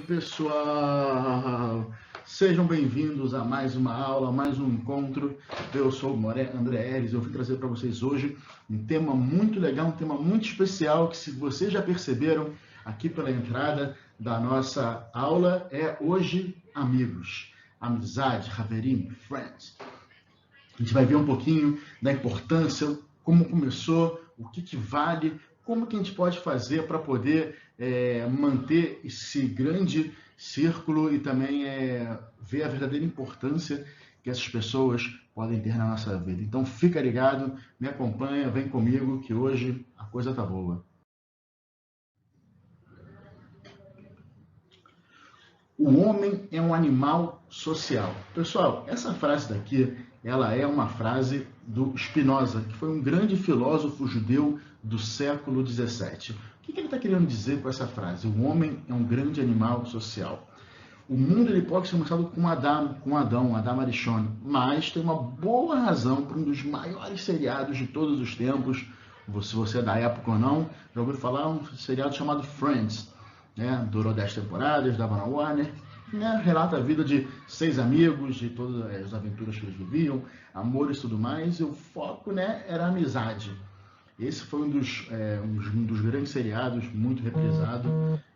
pessoal! Sejam bem-vindos a mais uma aula, mais um encontro. Eu sou o André Eres. Eu vim trazer para vocês hoje um tema muito legal, um tema muito especial, que, se vocês já perceberam aqui pela entrada da nossa aula, é hoje amigos, amizade, Haverim, friends. A gente vai ver um pouquinho da importância, como começou, o que vale, como que a gente pode fazer para poder manter esse grande círculo e também ver a verdadeira importância que essas pessoas podem ter na nossa vida. Então fica ligado, me acompanha, vem comigo que hoje a coisa tá boa. O homem é um animal social. Pessoal, essa frase daqui, ela é uma frase do Spinoza, que foi um grande filósofo judeu do século XVII. O que ele está querendo dizer com essa frase? O homem é um grande animal social. O mundo ele pode ser começado com Adão Arishon, mas tem uma boa razão para um dos maiores seriados de todos os tempos, se você é da época ou não, já ouviu falar um seriado chamado Friends. Durou 10 temporadas, dava na Warner, relata a vida de 6 amigos, de todas as aventuras que eles viviam, amores e tudo mais, e o foco era a amizade. Esse foi um dos grandes seriados, muito reprisado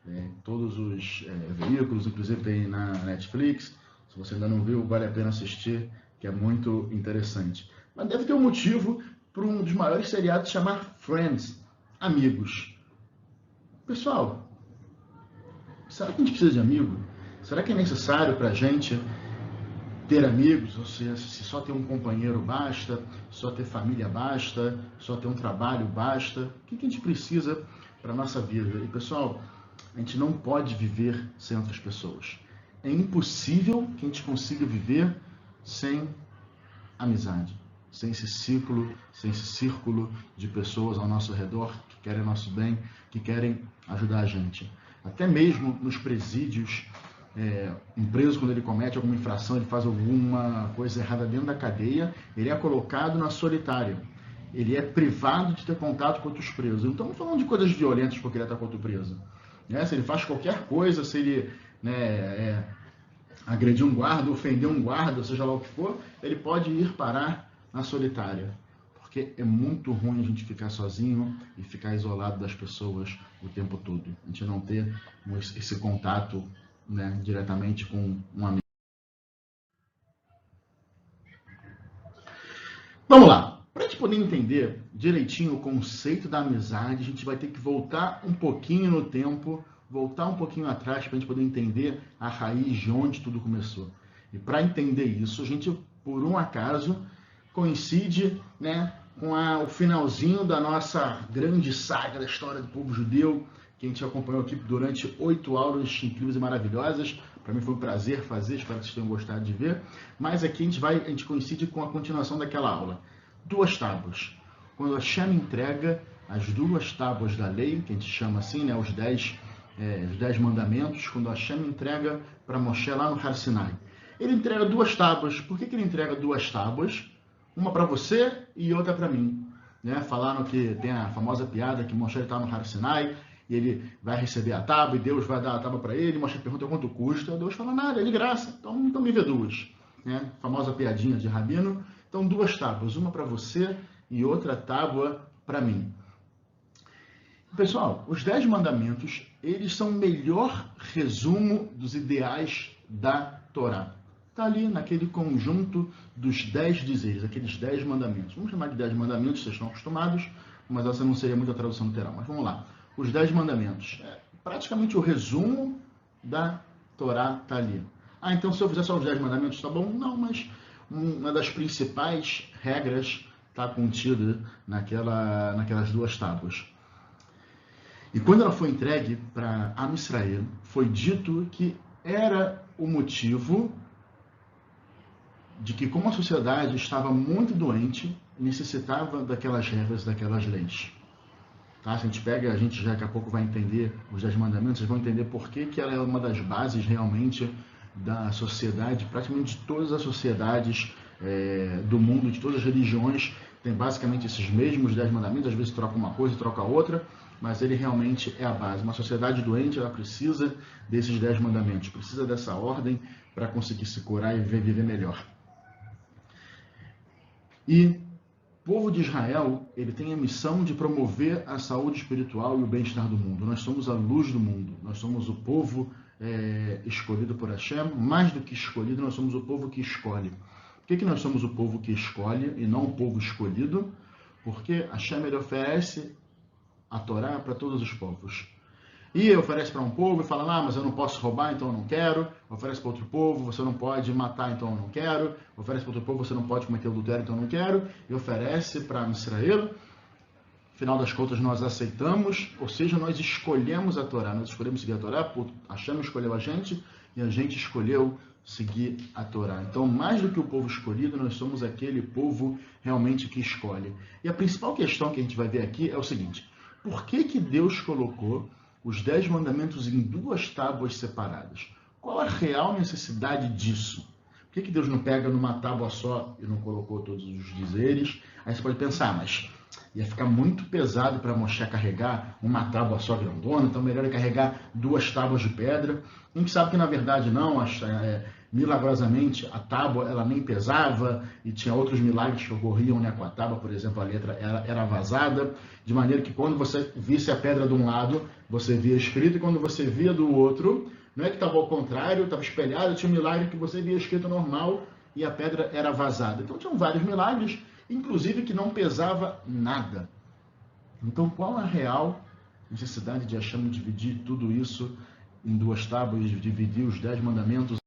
em todos os veículos, inclusive tem na Netflix. Se você ainda não viu, vale a pena assistir, que é muito interessante. Mas deve ter um motivo para um dos maiores seriados chamar Friends, amigos. Pessoal, será que a gente precisa de amigo? Será que é necessário para a gente ter amigos? Ou seja, se só ter um companheiro basta, só ter família basta, só ter um trabalho basta? O que a gente precisa para a nossa vida? E pessoal, a gente não pode viver sem outras pessoas. É impossível que a gente consiga viver sem amizade, sem esse ciclo, sem esse círculo de pessoas ao nosso redor que querem o nosso bem, que querem ajudar a gente. Até mesmo nos presídios, um preso, quando ele comete alguma infração, ele faz alguma coisa errada dentro da cadeia, ele é colocado na solitária. Ele é privado de ter contato com outros presos. Não estamos falando de coisas violentas porque ele está com outro preso. Se ele faz qualquer coisa, se ele agredir um guarda, ofender um guarda, seja lá o que for, ele pode ir parar na solitária. Porque é muito ruim a gente ficar sozinho e ficar isolado das pessoas o tempo todo. A gente não ter esse contato diretamente com um amigo. Vamos lá. Para a gente poder entender direitinho o conceito da amizade, a gente vai ter que voltar um pouquinho no tempo, voltar um pouquinho atrás para a gente poder entender a raiz de onde tudo começou. E para entender isso, a gente, por um acaso, coincide com o finalzinho da nossa grande saga da história do povo judeu, que a gente acompanhou aqui durante 8 aulas incríveis e maravilhosas. Para mim foi um prazer fazer, espero que vocês tenham gostado de ver. Mas aqui a gente coincide com a continuação daquela aula. 2 tábuas. Quando Hashem entrega as 2 tábuas da lei, que a gente chama assim, os 10 mandamentos, quando Hashem entrega para Moshe lá no Har Sinai. Ele entrega 2 tábuas. Por que ele entrega 2 tábuas? Uma para você e outra para mim. Falaram que tem a famosa piada que Moshe está no Har Sinai e ele vai receber a tábua e Deus vai dar a tábua para ele. Moshe pergunta quanto custa. Deus fala nada, é de graça. Então me vê 2. Famosa piadinha de rabino. Então 2 tábuas, uma para você e outra tábua para mim. Pessoal, os 10 mandamentos, eles são o melhor resumo dos ideais da Torá. Está ali naquele conjunto dos 10 dizeres, aqueles 10 mandamentos. Vamos chamar de 10 mandamentos, vocês estão acostumados, mas essa não seria muita tradução literal. Mas vamos lá. Os 10 mandamentos. Praticamente o resumo da Torá está ali. Então se eu fizer só os 10 mandamentos, está bom? Não, mas uma das principais regras está contida naquelas 2 tábuas. E quando ela foi entregue para Am Israel, foi dito que era o motivo de que, como a sociedade estava muito doente, necessitava daquelas regras, daquelas leis. Se a gente já daqui a pouco vai entender os 10 mandamentos, vocês vão entender por que ela é uma das bases realmente da sociedade, praticamente de todas as sociedades do mundo, de todas as religiões, tem basicamente esses mesmos 10 mandamentos, às vezes troca uma coisa, troca outra, mas ele realmente é a base. Uma sociedade doente, ela precisa desses 10 mandamentos, precisa dessa ordem para conseguir se curar e viver melhor. E o povo de Israel, ele tem a missão de promover a saúde espiritual e o bem-estar do mundo. Nós somos a luz do mundo, nós somos o povo escolhido por Hashem. Mais do que escolhido, nós somos o povo que escolhe. Por que nós somos o povo que escolhe e não o povo escolhido? Porque Hashem, ele oferece a Torá para todos os povos. E oferece para um povo e fala, mas eu não posso roubar, então eu não quero. Oferece para outro povo, você não pode matar, então eu não quero. Oferece para outro povo, você não pode cometer adultério, então eu não quero. E oferece para Israel. Afinal das contas, nós aceitamos, ou seja, nós escolhemos a Torá. Nós escolhemos seguir a Torá, Hashem escolheu a gente e a gente escolheu seguir a Torá. Então, mais do que o povo escolhido, nós somos aquele povo realmente que escolhe. E a principal questão que a gente vai ver aqui é o seguinte: por que Deus colocou os 10 mandamentos em 2 tábuas separadas? Qual a real necessidade disso? Por que Deus não pega numa tábua só e não colocou todos os dizeres? Aí você pode pensar, mas ia ficar muito pesado para Moshe carregar uma tábua só grandona, então melhor é carregar 2 tábuas de pedra. A gente sabe que na verdade não, milagrosamente a tábua ela nem pesava e tinha outros milagres que ocorriam, né, com a tábua. Por exemplo, a letra era vazada, de maneira que quando você visse a pedra de um lado, você via escrito, e quando você via do outro, não é que estava ao contrário, estava espelhado, tinha um milagre que você via escrito normal e a pedra era vazada. Então tinham vários milagres, inclusive que não pesava nada. Então qual a real necessidade de Hashem dividir tudo isso em 2 tábuas, dividir os 10 mandamentos?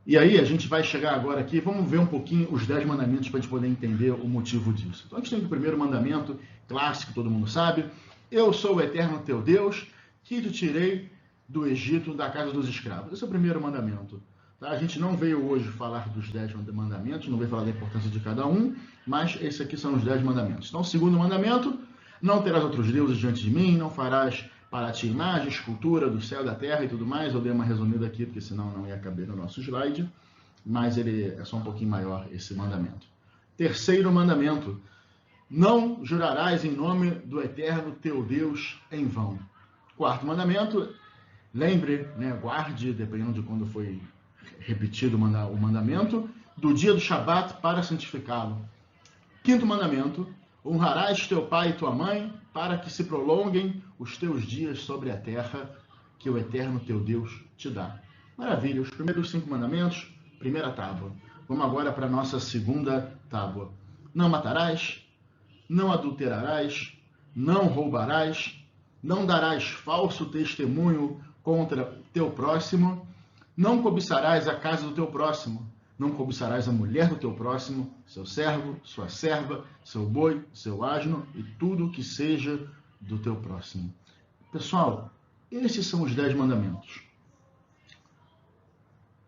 E aí a gente vai chegar agora aqui, vamos ver um pouquinho os 10 mandamentos para a gente poder entender o motivo disso. Então a gente tem o primeiro mandamento, clássico, todo mundo sabe: eu sou o eterno teu Deus, que te tirei do Egito, da casa dos escravos. Esse é o primeiro mandamento. Tá? A gente não veio hoje falar dos 10 mandamentos, não veio falar da importância de cada um, mas esses aqui são os 10 mandamentos. Então o segundo mandamento: não terás outros deuses diante de mim, não farás para ti imagem, escultura do céu, da terra e tudo mais. Eu dei uma resumida aqui, porque senão não ia caber no nosso slide, mas ele é só um pouquinho maior, esse mandamento. Terceiro mandamento: não jurarás em nome do eterno teu Deus em vão. Quarto mandamento: lembre, guarde, dependendo de quando foi repetido o mandamento, do dia do Shabat para santificá-lo. Quinto mandamento: honrarás teu pai e tua mãe, para que se prolonguem os teus dias sobre a terra que o eterno teu Deus te dá. Maravilha, os primeiros 5 mandamentos, primeira tábua. Vamos agora para a nossa segunda tábua. Não matarás, não adulterarás, não roubarás, não darás falso testemunho contra teu próximo, não cobiçarás a casa do teu próximo, não cobiçarás a mulher do teu próximo, seu servo, sua serva, seu boi, seu asno e tudo que seja do teu próximo. Pessoal, esses são os 10 mandamentos.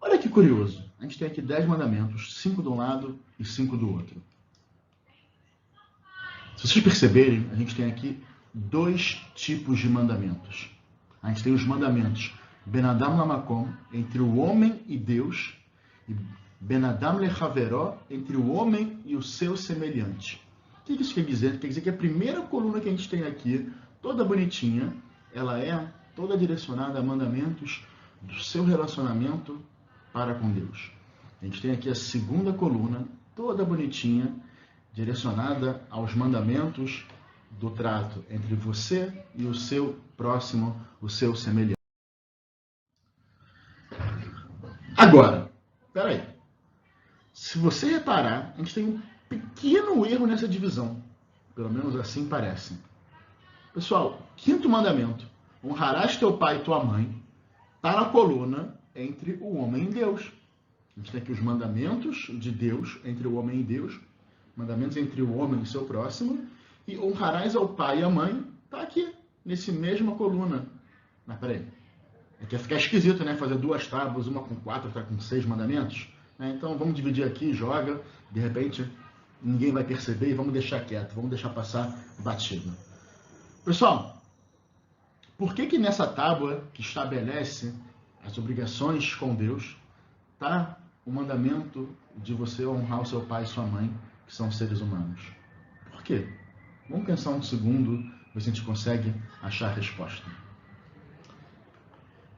Olha que curioso, a gente tem aqui 10 mandamentos, 5 de um lado e 5 do outro. Se vocês perceberem, a gente tem aqui 2 tipos de mandamentos. A gente tem os mandamentos Ben Adam Lamakom, entre o homem e Deus, e Ben Adam Lechaveró, entre o homem e o seu semelhante. O que isso quer dizer? Quer dizer que a primeira coluna que a gente tem aqui, toda bonitinha, ela é toda direcionada a mandamentos do seu relacionamento para com Deus. A gente tem aqui a segunda coluna, toda bonitinha, direcionada aos mandamentos do trato entre você e o seu próximo, o seu semelhante. Agora, peraí. Se você reparar, a gente tem um pequeno erro nessa divisão. Pelo menos assim parece. Pessoal, quinto mandamento: honrarás teu pai e tua mãe, está na coluna entre o homem e Deus. A gente tem aqui os mandamentos de Deus entre o homem e Deus, mandamentos entre o homem e seu próximo, e honrarás ao pai e à mãe, está aqui, nesse mesma coluna. Mas peraí, é que ia ficar esquisito, né? Fazer 2 tábuas, uma com 4, outra com 6 mandamentos. Então vamos dividir aqui, joga, de repente ninguém vai perceber e vamos deixar quieto, vamos deixar passar batido. Pessoal, por que nessa tábua que estabelece as obrigações com Deus, está o mandamento de você honrar o seu pai e sua mãe, que são seres humanos? quê? Vamos pensar um segundo, ver se a gente consegue achar a resposta.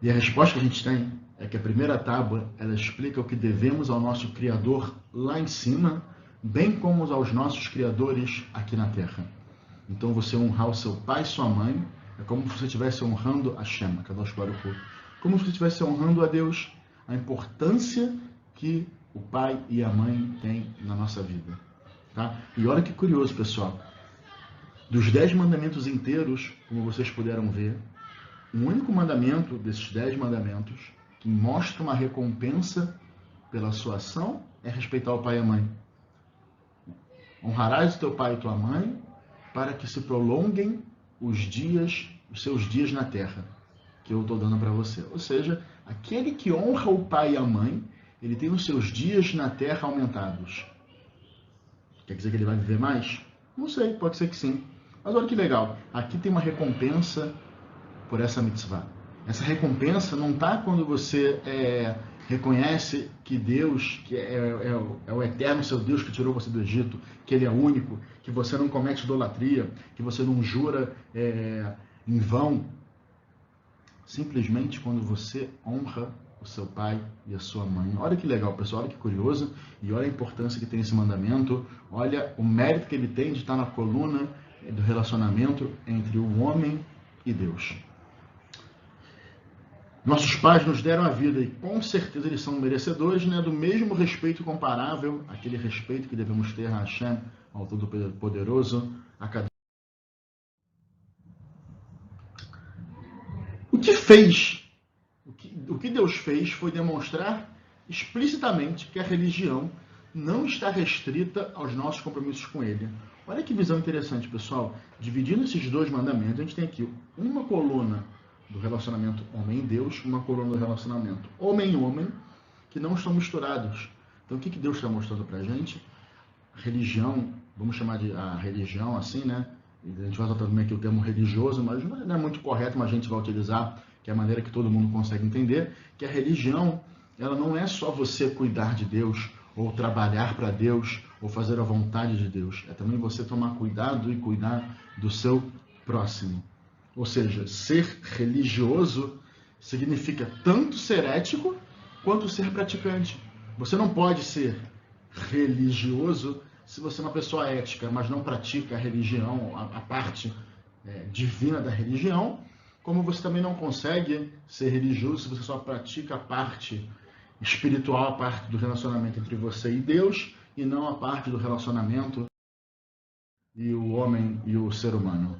E a resposta que a gente tem é que a primeira tábua, ela explica o que devemos ao nosso Criador lá em cima, bem como aos nossos criadores aqui na Terra. Então, você honrar o seu pai e sua mãe é como se você estivesse honrando a Hashem, como se você estivesse honrando a Deus, a importância que o pai e a mãe têm na nossa vida. Tá? E olha que curioso, pessoal. Dos 10 mandamentos inteiros, como vocês puderam ver, o único mandamento desses 10 mandamentos que mostra uma recompensa pela sua ação é respeitar o pai e a mãe. Honrarás o teu pai e tua mãe para que se prolonguem os seus dias na terra, que eu estou dando para você. Ou seja, aquele que honra o pai e a mãe, ele tem os seus dias na terra aumentados. Quer dizer que ele vai viver mais? Não sei, pode ser que sim. Mas olha que legal, aqui tem uma recompensa por essa mitzvah. Essa recompensa não está quando você reconhece que Deus, que é o eterno seu Deus que tirou você do Egito, que Ele é único, que você não comete idolatria, que você não jura em vão. Simplesmente quando você honra o seu pai e a sua mãe. Olha que legal, pessoal, olha que curioso, e olha a importância que tem esse mandamento, olha o mérito que ele tem de estar na coluna do relacionamento entre o homem e Deus. Nossos pais nos deram a vida e com certeza eles são merecedores, né, do mesmo respeito comparável, aquele respeito que devemos ter a Hashem, ao Todo-Poderoso, a cada... O que Deus fez foi demonstrar explicitamente que a religião não está restrita aos nossos compromissos com Ele. Olha que visão interessante, pessoal. Dividindo esses dois mandamentos, a gente tem aqui uma coluna do relacionamento homem e Deus, uma coluna do relacionamento homem e homem, que não estão misturados. Então, o que Deus está mostrando para a gente? A religião, vamos chamar de a religião assim, né? A gente vai usar também aqui o termo religioso, mas não é muito correto, mas a gente vai utilizar, que é a maneira que todo mundo consegue entender, que a religião, ela não é só você cuidar de Deus, ou trabalhar para Deus, ou fazer a vontade de Deus. É também você tomar cuidado e cuidar do seu próximo. Ou seja, ser religioso significa tanto ser ético, quanto ser praticante. Você não pode ser religioso se você é uma pessoa ética, mas não pratica a religião, a parte divina da religião, como você também não consegue ser religioso se você só pratica a parte espiritual, a parte do relacionamento entre você e Deus, e não a parte do relacionamento e o homem e o ser humano.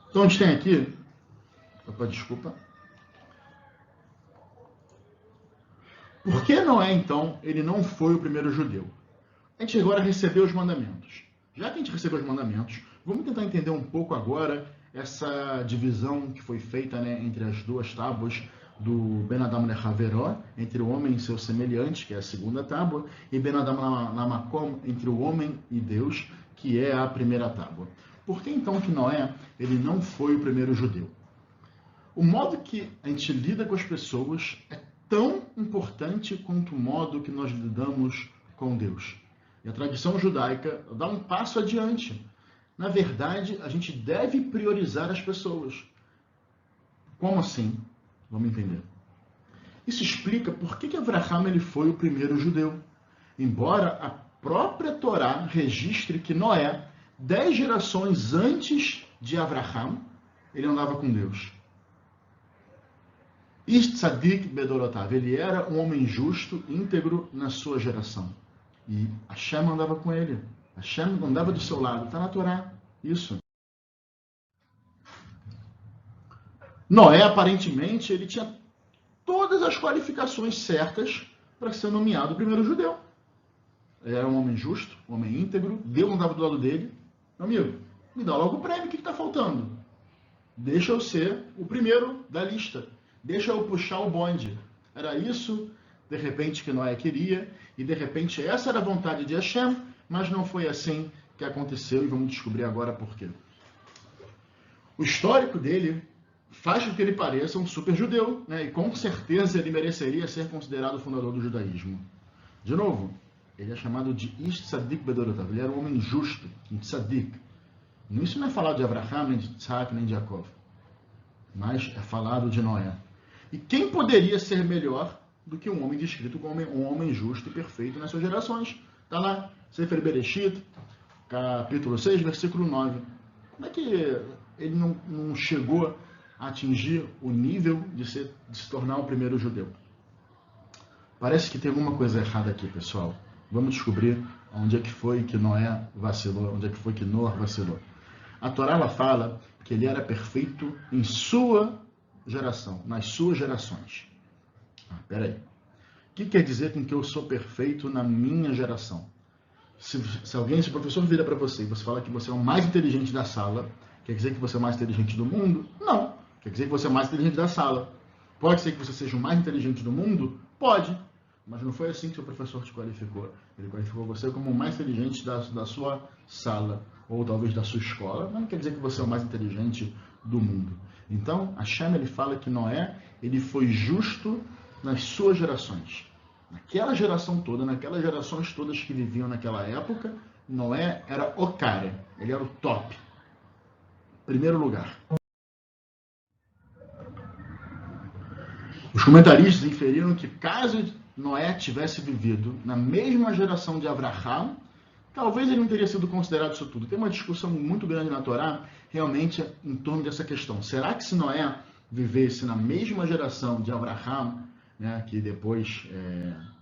Então a gente tem aqui, desculpa. Por que Noé, então, ele não foi o primeiro judeu? A gente agora recebeu os mandamentos. Já que a gente recebeu os mandamentos, vamos tentar entender um pouco agora essa divisão que foi feita, né, entre as duas tábuas do Ben Adam Lechaveró, entre o homem e seu semelhante, que é a segunda tábua, e Ben Adam Lamakom, entre o homem e Deus, que é a primeira tábua. Por que então que Noé ele não foi o primeiro judeu? O modo que a gente lida com as pessoas é tão importante quanto o modo que nós lidamos com Deus. E a tradição judaica dá um passo adiante. Na verdade, a gente deve priorizar as pessoas. Como assim? Vamos entender. Isso explica por que Avraham ele foi o primeiro judeu. Embora a própria Torá registre que Noé, 10 gerações antes de Avraham, ele andava com Deus. Tzadik bedorotav, ele era um homem justo, íntegro na sua geração. E Hashem andava com ele. Hashem andava do seu lado. Está na Torá. Isso. Noé, aparentemente, ele tinha todas as qualificações certas para ser nomeado o primeiro judeu. Ele era um homem justo, um homem íntegro. Deus andava do lado dele. Meu amigo, me dá logo o prêmio. O que está faltando? Deixa eu ser o primeiro da lista. Deixa eu puxar o bonde. Era isso, de repente, que Noé queria, e de repente essa era a vontade de Hashem, mas não foi assim que aconteceu, e vamos descobrir agora por quê. O histórico dele faz com que ele pareça um super judeu, né? E com certeza ele mereceria ser considerado o fundador do judaísmo. De novo, ele é chamado de Ish Tzadik Bedorotav. Ele era um homem justo, um Tzadik. Isso não é falado de Abraham, nem de Isaac, nem de Jacob, mas é falado de Noé. E quem poderia ser melhor do que um homem descrito como um homem justo e perfeito nas suas gerações? Está lá, Sefer Bereshit, capítulo 6, versículo 9. Como é que ele não chegou a atingir o nível de se tornar o primeiro judeu? Parece que tem alguma coisa errada aqui, pessoal. Vamos descobrir onde é que foi que Noé vacilou, onde é que foi que Noé vacilou. A Torá ela fala que ele era perfeito em sua geração, nas suas gerações. Peraí. O que quer dizer com que eu sou perfeito na minha geração? Se o professor vira para você e você fala que você é o mais inteligente da sala, quer dizer que você é o mais inteligente do mundo? Não. Quer dizer que você é o mais inteligente da sala. Pode ser que você seja o mais inteligente do mundo? Pode. Mas não foi assim que o professor te qualificou. Ele qualificou você como o mais inteligente da sua sala, ou talvez da sua escola, mas não quer dizer que você é o mais inteligente do mundo. Então, Hashem ele fala que Noé ele foi justo nas suas gerações. Naquela geração toda, naquelas gerações todas que viviam naquela época, Noé era o cara, ele era o top. Primeiro lugar. Os comentaristas inferiram que caso Noé tivesse vivido na mesma geração de Abraham, talvez ele não teria sido considerado isso tudo. Tem uma discussão muito grande na Torá, realmente, em torno dessa questão. Será que se Noé vivesse na mesma geração de Abraham, né, que depois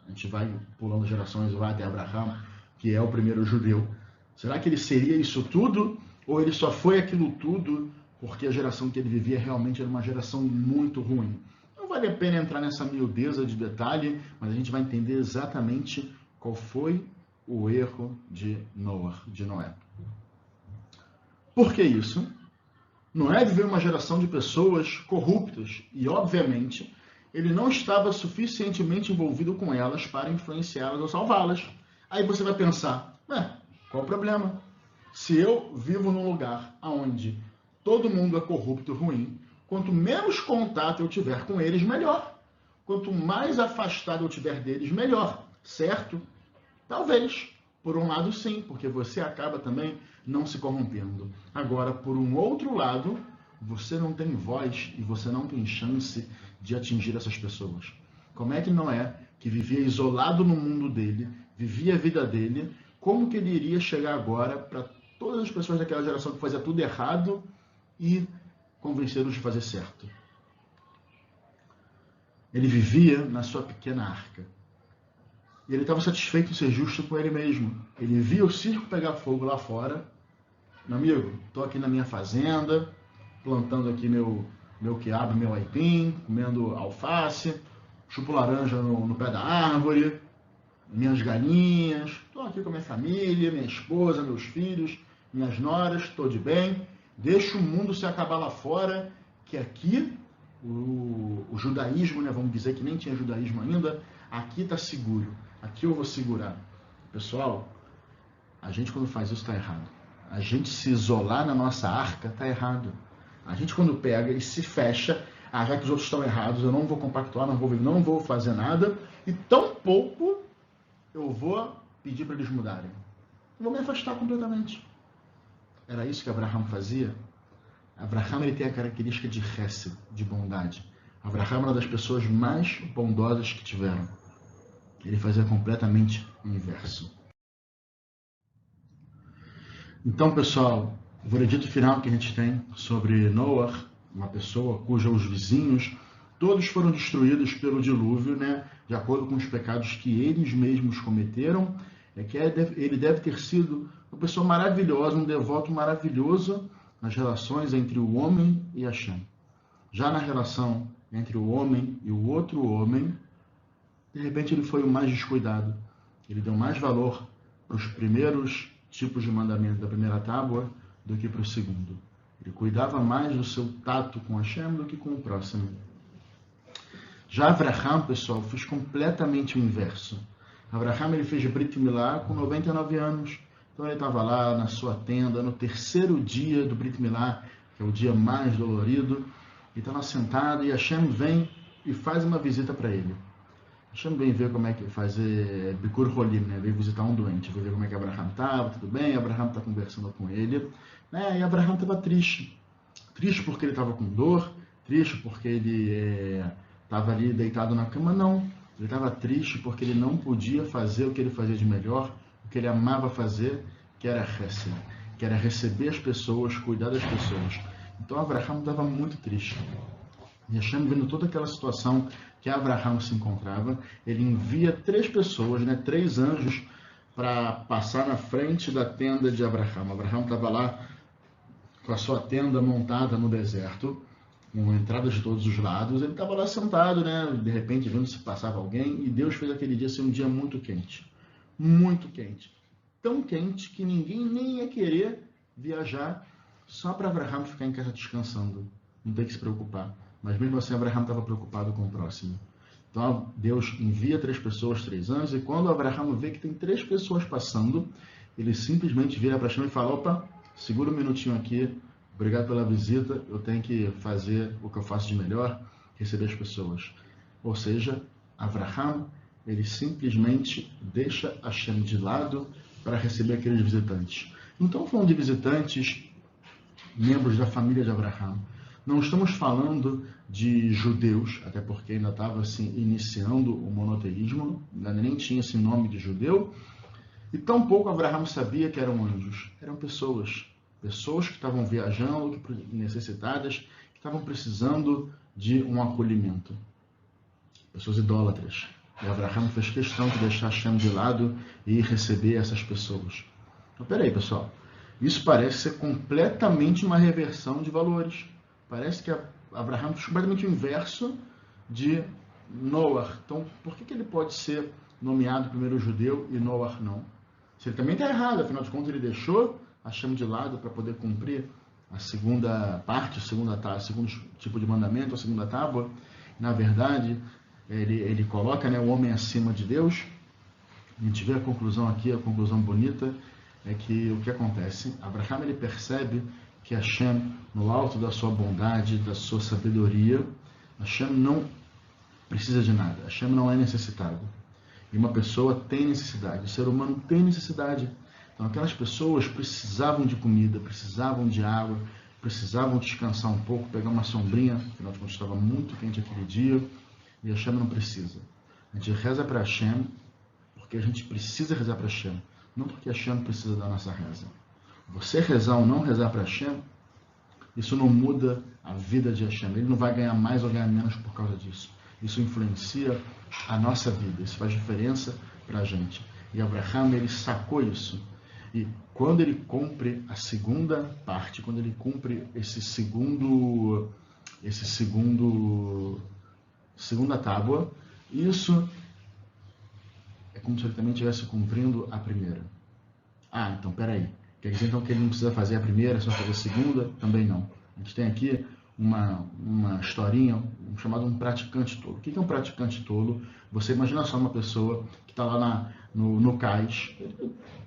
a gente vai pulando gerações, vai até Abraham, que é o primeiro judeu, será que ele seria isso tudo? Ou ele só foi aquilo tudo porque a geração que ele vivia realmente era uma geração muito ruim? Não vale a pena entrar nessa miudeza de detalhe, mas a gente vai entender exatamente qual foi o erro de Noé. Por que isso? Noé viveu uma geração de pessoas corruptas e, obviamente, ele não estava suficientemente envolvido com elas para influenciá-las ou salvá-las. Aí você vai pensar, qual o problema? Se eu vivo num lugar onde todo mundo é corrupto e ruim, quanto menos contato eu tiver com eles, melhor. Quanto mais afastado eu tiver deles, melhor. Certo? Talvez. Por um lado, sim, porque você acaba também não se corrompendo. Agora, por um outro lado, você não tem voz e você não tem chance de atingir essas pessoas. Como é que Noé, que vivia isolado no mundo dele, vivia a vida dele, como que ele iria chegar agora para todas as pessoas daquela geração que fazia tudo errado e convencê-los de fazer certo? Ele vivia na sua pequena arca. E ele estava satisfeito em ser justo com ele mesmo. Ele via o circo pegar fogo lá fora. Meu amigo, estou aqui na minha fazenda, plantando aqui meu quiabo, meu aipim, comendo alface, chupo laranja no pé da árvore, minhas galinhas, estou aqui com a minha família, minha esposa, meus filhos, minhas noras, estou de bem. Deixa o mundo se acabar lá fora, que aqui o judaísmo, né, vamos dizer que nem tinha judaísmo ainda, aqui está seguro, aqui eu vou segurar. Pessoal, a gente quando faz isso está errado. A gente se isolar na nossa arca está errado. A gente quando pega e se fecha, já que os outros estão errados, eu não vou compactuar, não vou fazer nada, e tão pouco eu vou pedir para eles mudarem. Eu vou me afastar completamente. Era isso que Abraham fazia? Abraham ele tem a característica de Hesed, de bondade. Abraham era uma das pessoas mais bondosas que tiveram. Ele fazia completamente o inverso. Então, pessoal, o veredito final que a gente tem sobre Noé, uma pessoa cujos vizinhos todos foram destruídos pelo dilúvio, né, de acordo com os pecados que eles mesmos cometeram, é que ele deve ter sido uma pessoa maravilhosa, um devoto maravilhoso nas relações entre o homem e Hashem. Já na relação entre o homem e o outro homem, de repente ele foi o mais descuidado. Ele deu mais valor para os primeiros tipos de mandamento da primeira tábua do que para o segundo. Ele cuidava mais do seu tato com Hashem do que com o próximo. Já Abraham, pessoal, fez completamente o inverso. Abraham ele fez Brit Milá com 99 anos. Então ele estava lá na sua tenda, no terceiro dia do Brit Milá, que é o dia mais dolorido. Ele estava sentado e Hashem vem e faz uma visita para ele. Hashem vem ver como é que fazer Bikur Holim, né? Veio visitar um doente, veio ver como é que Abraham estava, tudo bem, Abraham está conversando com ele, né? E Abraham estava triste. Triste porque ele estava com dor, triste porque ele estava ali deitado na cama, não. Ele estava triste porque ele não podia fazer o que ele fazia de melhor, o que ele amava fazer, que era Hesed, que era receber as pessoas, cuidar das pessoas. Então Abraham estava muito triste. E Hashem, vendo toda aquela situação que Abraham se encontrava, ele envia 3 pessoas, né, 3 anjos, para passar na frente da tenda de Abraham. Abraham estava lá com a sua tenda montada no deserto, com entradas de todos os lados. Ele estava lá sentado, né, de repente vendo se passava alguém, e Deus fez aquele dia ser um dia muito quente. Muito quente. Tão quente que ninguém nem ia querer viajar só para Abraham ficar em casa descansando, não ter que se preocupar. Mas mesmo assim, Abraham estava preocupado com o próximo. Então, Deus envia 3 pessoas, 3 anjos, e quando Abraham vê que tem 3 pessoas passando, ele simplesmente vira para Hashem e fala: opa, segura um minutinho aqui, obrigado pela visita, eu tenho que fazer o que eu faço de melhor, receber as pessoas. Ou seja, Abraham, ele simplesmente deixa Hashem de lado para receber aqueles visitantes. Então, falando de visitantes, membros da família de Abraham, não estamos falando de judeus, até porque ainda estava assim, iniciando o monoteísmo, ainda nem tinha esse nome de judeu, e tampouco Abraham sabia que eram anjos. Eram pessoas que estavam viajando, necessitadas, que estavam precisando de um acolhimento. Pessoas idólatras. E Abraham fez questão de deixar Hashem de lado e receber essas pessoas. Então, peraí, pessoal. Isso parece ser completamente uma reversão de valores. Parece que Abraham fez completamente o inverso de Noah. Então, por que ele pode ser nomeado primeiro judeu e Noah não? Se ele também está errado, afinal de contas ele deixou Hashem de lado para poder cumprir a segunda parte, o segundo tipo de mandamento, a segunda tábua. Na verdade, ele coloca, né, o homem acima de Deus. A gente vê a conclusão aqui, a conclusão bonita, é que o que acontece? Abraham, ele percebe que Hashem, no alto da sua bondade, da sua sabedoria, Hashem não precisa de nada, Hashem não é necessitado. E uma pessoa tem necessidade, o ser humano tem necessidade. Então aquelas pessoas precisavam de comida, precisavam de água, precisavam descansar um pouco, pegar uma sombrinha, afinal de contas estava muito quente aquele dia, e Hashem não precisa. A gente reza para Hashem porque a gente precisa rezar para Hashem, não porque Hashem precisa da nossa reza. Você rezar ou não rezar para Hashem, isso não muda a vida de Hashem. Ele não vai ganhar mais ou ganhar menos por causa disso. Isso influencia a nossa vida, isso faz diferença para a gente. E Abraham, ele sacou isso. E quando ele cumpre a segunda parte, quando ele cumpre segunda tábua, isso é como se ele também estivesse cumprindo a primeira. Ah, então peraí. Quer dizer então que ele não precisa fazer a primeira, só fazer a segunda? Também não. A gente tem aqui uma historinha chamada um praticante tolo. O que é um praticante tolo? Você imagina só uma pessoa que está lá no cais,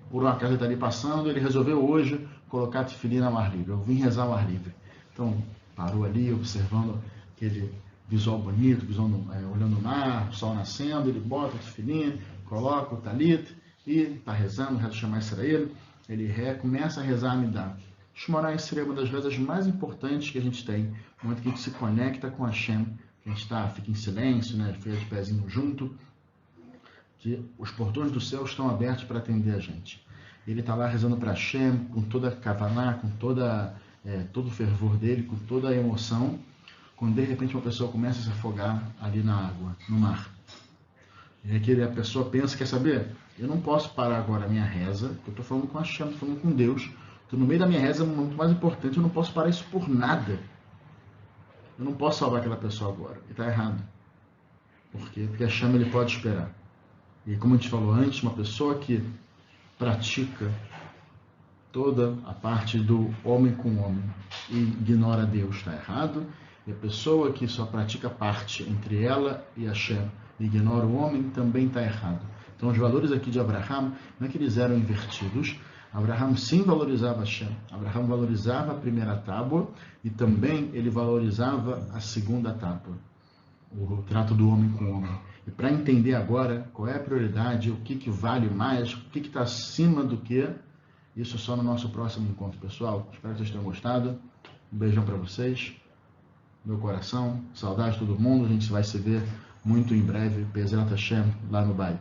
por uma casa ele está ali passando, ele resolveu hoje colocar tefilim ao ar livre. Eu vim rezar ao ar livre. Então, parou ali, observando aquele visual bonito, olhando o mar, o sol nascendo, ele bota o tefilim, coloca o talit e está rezando, reza Shema Israel. Ele começa a rezar a Amidah. Shemorá Israel é uma das rezas mais importantes que a gente tem, no momento que a gente se conecta com Hashem, que a gente fica em silêncio, né, fica de pezinho junto, que os portões do céu estão abertos para atender a gente. Ele está lá rezando para Hashem, com toda a kavaná, com todo o fervor dele, com toda a emoção, quando de repente uma pessoa começa a se afogar ali na água, no mar. E aqui a pessoa pensa, quer saber? Eu não posso parar agora a minha reza, porque eu estou falando com Hashem, estou falando com Deus. Então, no meio da minha reza é muito mais importante, eu não posso parar isso por nada. Eu não posso salvar aquela pessoa agora. E está errado. Por quê? Porque Hashem ele pode esperar. E como a gente falou antes, uma pessoa que pratica toda a parte do homem com homem e ignora Deus está errado. E a pessoa que só pratica parte entre ela e Hashem e ignora o homem também está errado. Então os valores aqui de Abraham não é que eles eram invertidos. Abraham sim valorizava Hashem. Abraham valorizava a primeira tábua e também ele valorizava a segunda tábua. O trato do homem com o homem. E para entender agora qual é a prioridade, o que vale mais, o que está acima do que, isso é só no nosso próximo encontro, pessoal. Espero que vocês tenham gostado. Um beijão para vocês. Meu coração, saudade de todo mundo. A gente vai se ver muito em breve, Bezerra Hashem, lá no Bait.